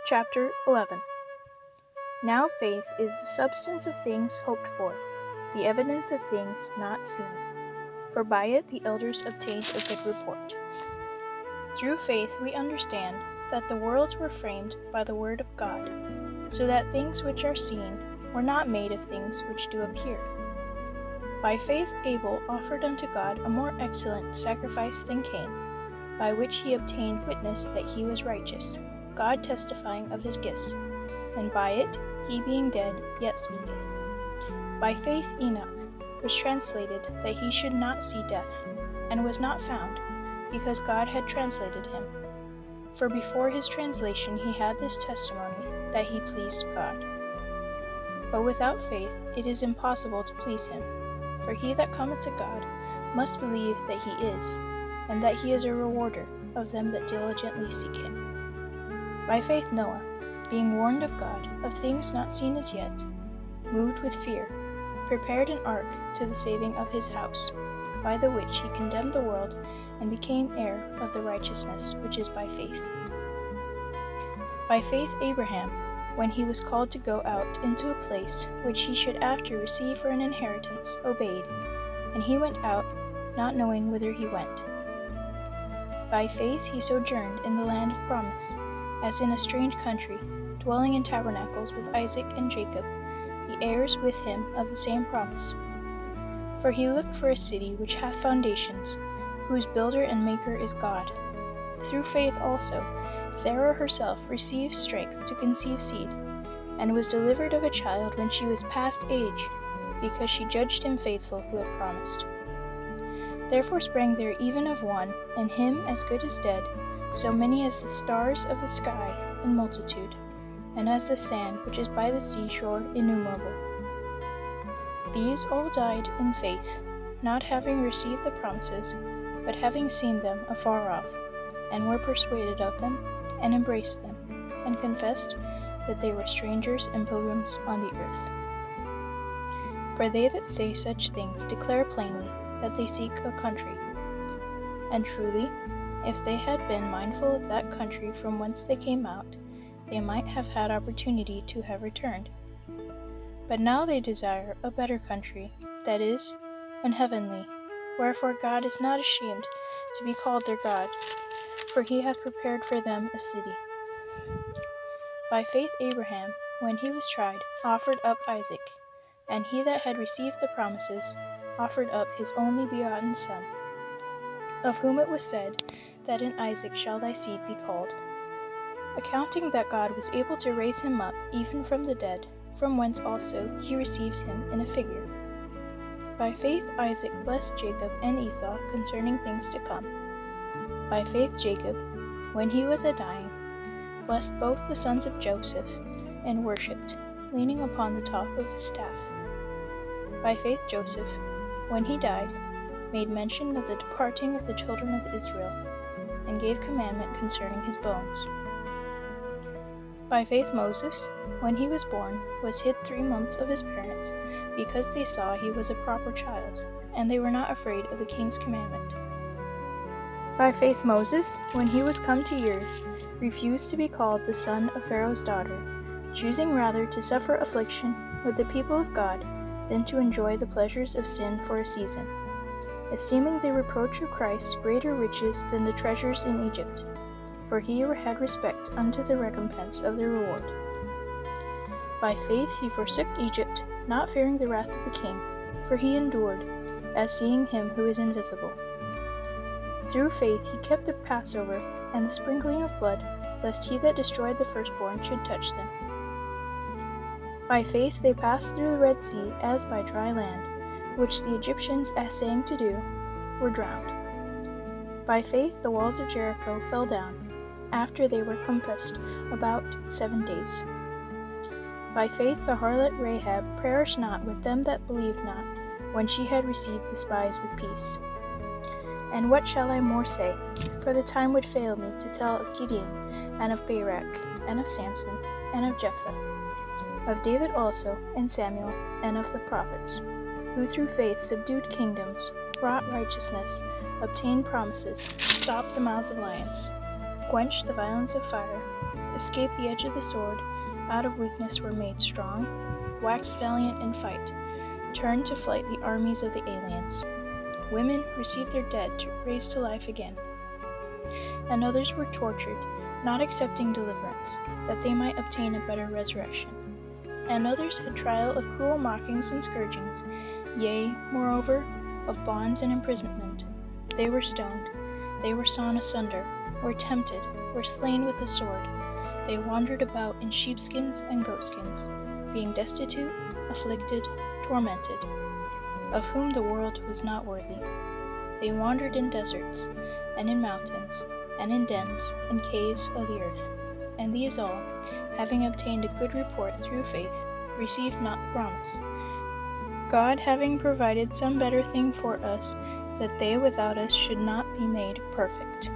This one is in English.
Chapter 11. Now faith is the substance of things hoped for, the evidence of things not seen. For by it the elders obtained a good report. Through faith we understand that the worlds were framed by the word of God, so that things which are seen were not made of things which do appear. By faith Abel offered unto God a more excellent sacrifice than Cain, by which he obtained witness that he was righteous, God testifying of his gifts, and by it he being dead yet speaketh. By faith Enoch was translated that he should not see death, and was not found, because God had translated him. For before his translation he had this testimony, that he pleased God. But without faith it is impossible to please him, for he that cometh to God must believe that he is, and that he is a rewarder of them that diligently seek him. By faith Noah, being warned of God of things not seen as yet, moved with fear, prepared an ark to the saving of his house, by the which he condemned the world, and became heir of the righteousness which is by faith. By faith Abraham, when he was called to go out into a place which he should after receive for an inheritance, obeyed, and he went out, not knowing whither he went. By faith he sojourned in the land of promise, as in a strange country, dwelling in tabernacles with Isaac and Jacob, the heirs with him of the same promise. For he looked for a city which hath foundations, whose builder and maker is God. Through faith also Sarah herself received strength to conceive seed, and was delivered of a child when she was past age, because she judged him faithful who had promised. Therefore sprang there even of one, and him as good as dead, so many as the stars of the sky in multitude, and as the sand which is by the seashore innumerable. These all died in faith, not having received the promises, but having seen them afar off, and were persuaded of them, and embraced them, and confessed that they were strangers and pilgrims on the earth. For they that say such things declare plainly that they seek a country. And truly, if they had been mindful of that country from whence they came out, they might have had opportunity to have returned. But now they desire a better country, that is, an heavenly. Wherefore God is not ashamed to be called their God, for he hath prepared for them a city. By faith Abraham, when he was tried, offered up Isaac, and he that had received the promises offered up his only begotten son, of whom it was said, that in Isaac shall thy seed be called. Accounting that God was able to raise him up even from the dead, from whence also he receives him in a figure. By faith Isaac blessed Jacob and Esau concerning things to come. By faith Jacob, when he was a-dying, blessed both the sons of Joseph, and worshipped, leaning upon the top of his staff. By faith Joseph, when he died, made mention of the departing of the children of Israel, and gave commandment concerning his bones. By faith Moses, when he was born, was hid 3 months of his parents, because they saw he was a proper child, and they were not afraid of the king's commandment. By faith Moses, when he was come to years, refused to be called the son of Pharaoh's daughter, choosing rather to suffer affliction with the people of God than to enjoy the pleasures of sin for a season, esteeming the reproach of Christ greater riches than the treasures in Egypt, for he had respect unto the recompense of the reward. By faith he forsook Egypt, not fearing the wrath of the king, for he endured, as seeing him who is invisible. Through faith he kept the Passover and the sprinkling of blood, lest he that destroyed the firstborn should touch them. By faith they passed through the Red Sea as by dry land, which the Egyptians, essaying to do, were drowned. By faith the walls of Jericho fell down, after they were compassed about 7 days. By faith the harlot Rahab perished not with them that believed not, when she had received the spies with peace. And what shall I more say? For the time would fail me to tell of Gideon, and of Barak, and of Samson, and of Jephthah, of David also, and Samuel, and of the prophets, who through faith subdued kingdoms, wrought righteousness, obtained promises, stopped the mouths of lions, quenched the violence of fire, escaped the edge of the sword, out of weakness were made strong, waxed valiant in fight, turned to flight the armies of the aliens. Women received their dead raised to life again, and others were tortured, not accepting deliverance, that they might obtain a better resurrection. And others had trial of cruel mockings and scourgings, yea, moreover, of bonds and imprisonment. They were stoned, they were sawn asunder, were tempted, were slain with the sword. They wandered about in sheepskins and goatskins, being destitute, afflicted, tormented, of whom the world was not worthy. They wandered in deserts, and in mountains, and in dens and caves of the earth. And these all, having obtained a good report through faith, received not the promise, God having provided some better thing for us, that they without us should not be made perfect.